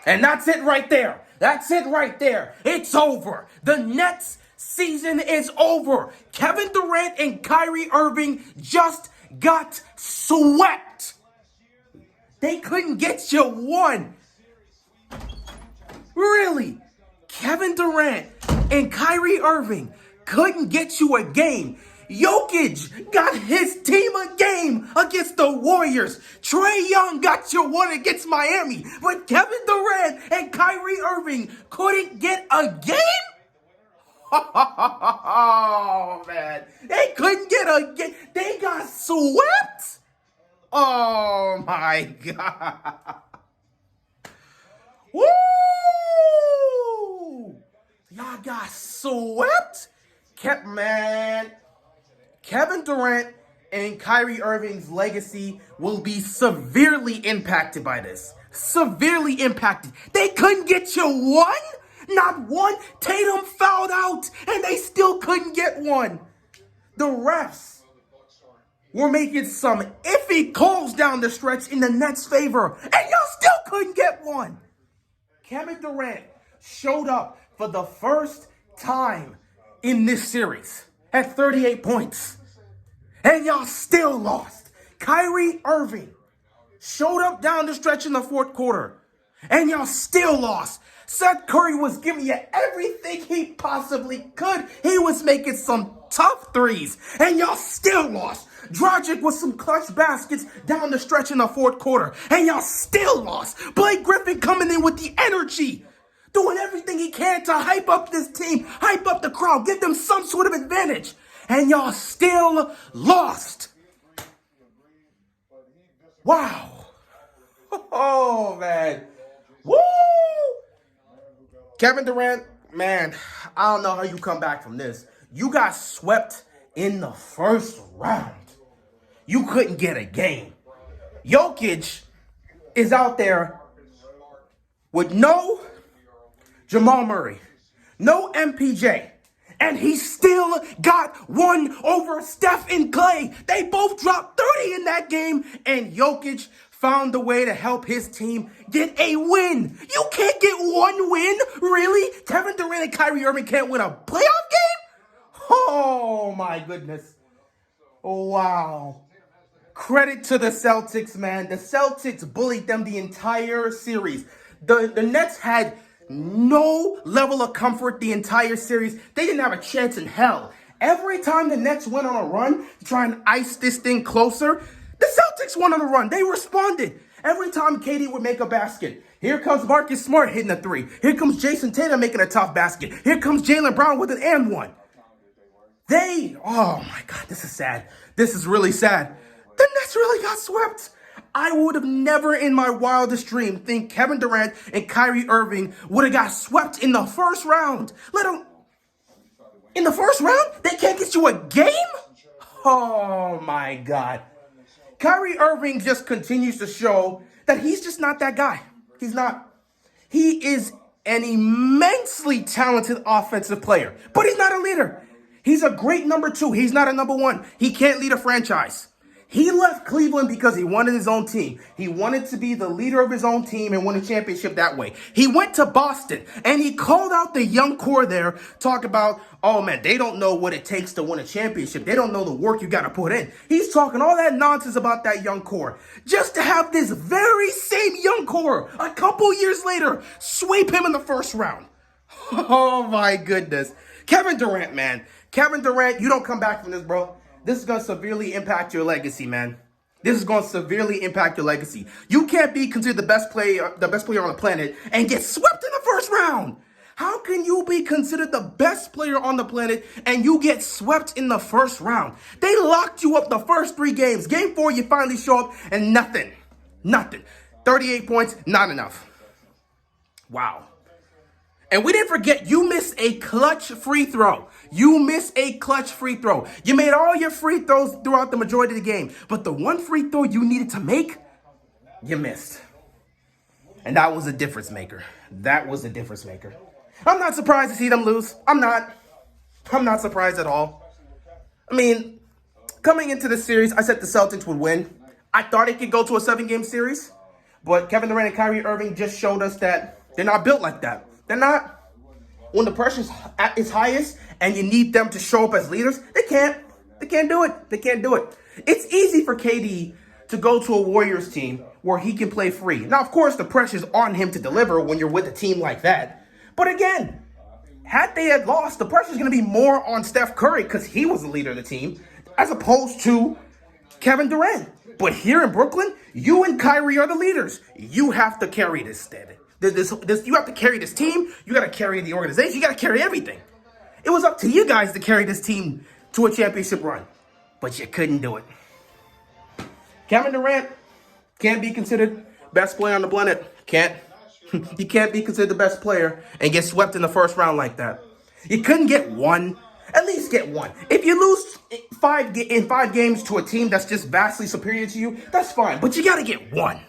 And that's it right there. That's it right there. It's over. The Nets season is over. Kevin Durant and Kyrie Irving just got swept. They couldn't get you one. Really? Kevin Durant and Kyrie Irving couldn't get you a game. Jokic got his team a game against the Warriors. Trae Young got you one against Miami. But Kevin Durant and Kyrie Irving couldn't get a game? Oh, man. They couldn't get a game. They got swept? Oh, my God. Woo! Y'all got swept? Kevin Durant and Kyrie Irving's legacy will be severely impacted by this. Severely impacted. They couldn't get you one? Not one? Tatum fouled out and they still couldn't get one. The refs were making some iffy calls down the stretch in the Nets' favor, and y'all still couldn't get one. Kevin Durant showed up for the first time in this series at 38 points. And y'all still lost. Kyrie Irving showed up down the stretch in the fourth quarter. And y'all still lost. Seth Curry was giving you everything he possibly could. He was making some tough threes. And y'all still lost. Dragic with some clutch baskets down the stretch in the fourth quarter. And y'all still lost. Blake Griffin coming in with the energy. Doing everything he can to hype up this team. Hype up the crowd. Give them some sort of advantage. And y'all still lost. Wow. Oh, man. Woo! Kevin Durant, man, I don't know how you come back from this. You got swept in the first round. You couldn't get a game. Jokic is out there with no Jamal Murray, no MPJ, and he still got one over Steph and Clay. They both dropped 30 in that game, and Jokic found a way to help his team get a win. You can't get one win? Really? Kevin Durant and Kyrie Irving can't win a playoff game? Oh, my goodness. Wow. Credit to the Celtics, man. The Celtics bullied them the entire series. The Nets had no level of comfort the entire series. They didn't have a chance in hell. Every time the Nets went on a run to try and ice this thing closer, the Celtics went on a run. They responded. Every time KD would make a basket, here comes Marcus Smart hitting a three. Here comes Jason Tatum making a tough basket. Here comes Jaylen Brown with an and one. Oh my God, this is sad. This is really sad. The Nets really got swept. I would have never in my wildest dream think Kevin Durant and Kyrie Irving would have got swept in the first round. In the first round? They can't get you a game? Oh my God. Kyrie Irving just continues to show that he's just not that guy. He's not. He is an immensely talented offensive player, but he's not a leader. He's a great number two. He's not a number one. He can't lead a franchise. He left Cleveland because he wanted his own team. He wanted to be the leader of his own team and win a championship that way. He went to Boston and he called out the young core there, talk about, oh man, they don't know what it takes to win a championship. They don't know the work you got to put in. He's talking all that nonsense about that young core just to have this very same young core a couple years later sweep him in the first round. Oh my goodness. Kevin Durant, man. Kevin Durant, you don't come back from this, bro. This is going to severely impact your legacy, man. This is going to severely impact your legacy. You can't be considered the best player on the planet and get swept in the first round. How can you be considered the best player on the planet and you get swept in the first round? They locked you up the first 3 games. Game 4, you finally show up and nothing. 38 points, not enough. Wow. And we didn't forget, you missed a clutch free throw. You made all your free throws throughout the majority of the game. But the one free throw you needed to make, you missed. And that was a difference maker. I'm not surprised to see them lose. I'm not surprised at all. I mean, coming into the series, I said the Celtics would win. I thought it could go to a 7-game series. But Kevin Durant and Kyrie Irving just showed us that they're not built like that. They're not. When the pressure's at its highest and you need them to show up as leaders, they can't. They can't do it. They can't do it. It's easy for KD to go to a Warriors team where he can play free. Now, of course, the pressure's on him to deliver when you're with a team like that. But again, had they had lost, the pressure's going to be more on Steph Curry because he was the leader of the team as opposed to Kevin Durant. But here in Brooklyn, you and Kyrie are the leaders. You have to carry this stead. You have to carry this team. You got to carry the organization. You got to carry everything. It was up to you guys to carry this team to a championship run. But you couldn't do it. Kevin Durant can't be considered best player on the planet. Can't. He can't be considered the best player and get swept in the first round like that. You couldn't get one. At least get one. If you lose in five games to a team that's just vastly superior to you, that's fine. But you got to get one.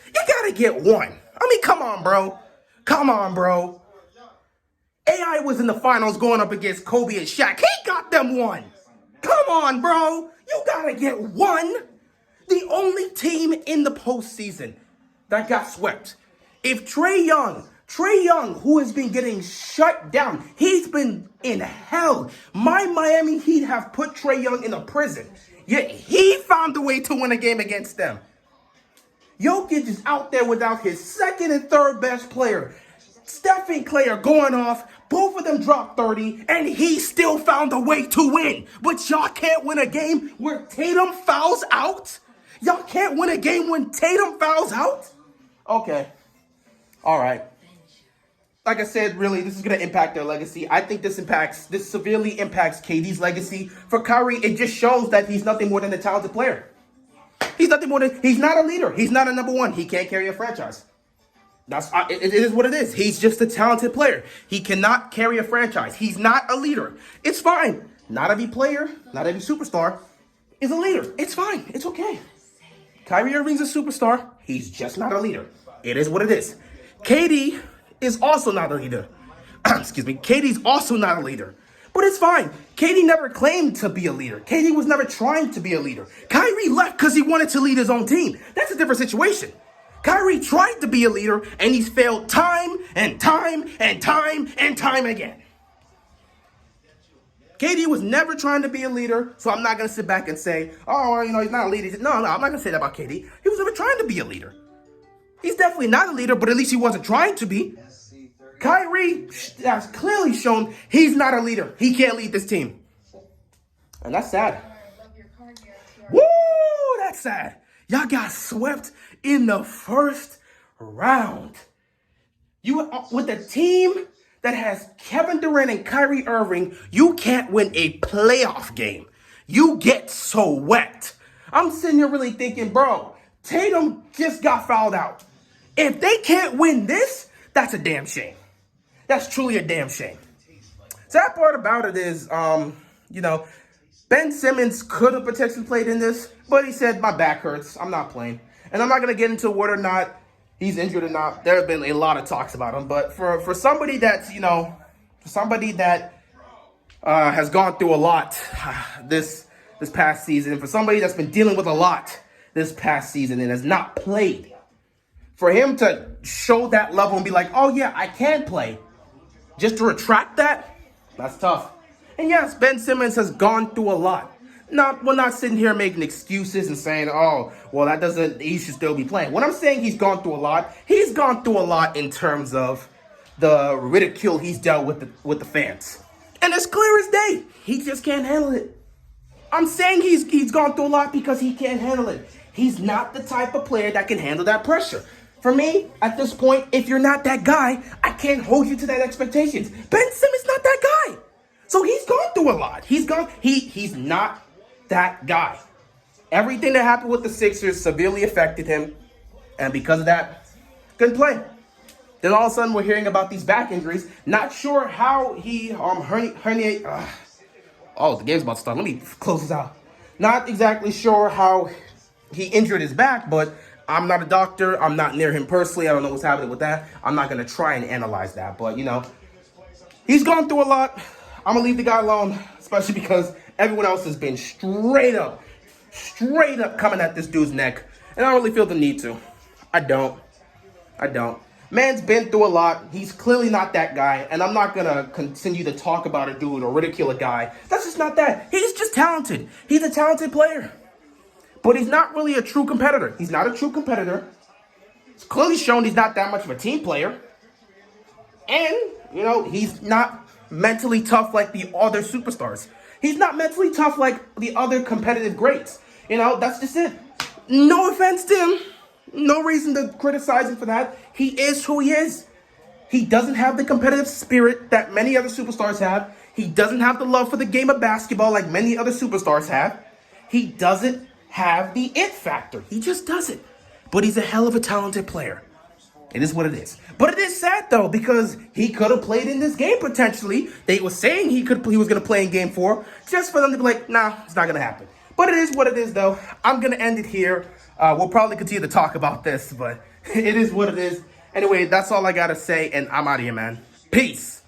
You got to get one. I mean, come on, bro. Come on, bro. AI was in the finals going up against Kobe and Shaq. He got them one. Come on, bro. You got to get one. The only team in the postseason that got swept. If Trae Young, who has been getting shut down, he's been in hell. My Miami Heat have put Trae Young in a prison. Yet he found a way to win a game against them. Jokic is out there without his second and third best player. Steph and Clay are going off. Both of them dropped 30, and he still found a way to win. But y'all can't win a game where Tatum fouls out? Y'all can't win a game when Tatum fouls out? Okay. All right. Like I said, really, this is going to impact their legacy. I think this severely impacts KD's legacy. For Kyrie, it just shows that he's nothing more than a talented player. He's not a leader. He's not a number one. He can't carry a franchise. It is what it is. He's just a talented player. He cannot carry a franchise. He's not a leader. It's fine. Not every player, not every superstar is a leader. It's fine. It's okay. Kyrie Irving's a superstar. He's just not a leader. It is what it is. KD is also not a leader. Excuse me. KD's also not a leader. But it's fine. KD never claimed to be a leader. KD was never trying to be a leader. Kyrie left because he wanted to lead his own team. That's a different situation. Kyrie tried to be a leader, and he's failed time and time and time and time again. KD was never trying to be a leader, so I'm not going to sit back and say, oh, he's not a leader. No, I'm not going to say that about KD. He was never trying to be a leader. He's definitely not a leader, but at least he wasn't trying to be. Kyrie has clearly shown he's not a leader. He can't lead this team. And that's sad. Woo, that's sad. Y'all got swept in the first round. You with a team that has Kevin Durant and Kyrie Irving, you can't win a playoff game. You get swept. I'm sitting here really thinking, bro, Tatum just got fouled out. If they can't win this, that's a damn shame. That's truly a damn shame. Sad part about it is, Ben Simmons could have potentially played in this, but he said, my back hurts. I'm not playing. And I'm not going to get into whether or not he's injured or not. There have been a lot of talks about him. But for somebody that's, has gone through a lot this past season, for somebody that's been dealing with a lot this past season and has not played, for him to show that level and be like, oh, yeah, I can play, just to retract that, that's tough. And yes, Ben Simmons has gone through a lot. We're not sitting here making excuses and saying, oh, well, he should still be playing. When I'm saying he's gone through a lot in terms of the ridicule he's dealt with the fans. And it's clear as day. He just can't handle it. I'm saying he's gone through a lot because he can't handle it. He's not the type of player that can handle that pressure. For me, at this point, if you're not that guy, I can't hold you to that expectations. Ben Simmons not that guy. So he's gone through a lot. He's not that guy. Everything that happened with the Sixers severely affected him. And because of that, couldn't play. Then all of a sudden we're hearing about these back injuries. Not sure how he herniated. The game's about to start. Let me close this out. Not exactly sure how he injured his back, but I'm not a doctor. I'm not near him personally. I don't know what's happening with that. I'm not going to try and analyze that. But, he's gone through a lot. I'm going to leave the guy alone, especially because everyone else has been straight up coming at this dude's neck. And I don't really feel the need to. I don't. I don't. Man's been through a lot. He's clearly not that guy, and I'm not gonna continue to talk about a dude or ridicule a guy. That's just not that. He's just talented. He's a talented player. But he's not really a true competitor. He's not a true competitor. It's clearly shown he's not that much of a team player. And, he's not mentally tough like the other superstars. He's not mentally tough like the other competitive greats. That's just it. No offense to him. No reason to criticize him for that. He is who he is. He doesn't have the competitive spirit that many other superstars have. He doesn't have the love for the game of basketball like many other superstars have. He doesn't have the it factor. He just doesn't. But he's a hell of a talented player. It is what it is. But it is sad though, because he could have played in this game potentially. They were saying he was going to play in game 4, just for them to be like, nah, it's not going to happen. But it is what it is though. I'm going to end it here. We'll probably continue to talk about this, but it is what it is. Anyway, that's all I got to say, and I'm out of here, man. Peace.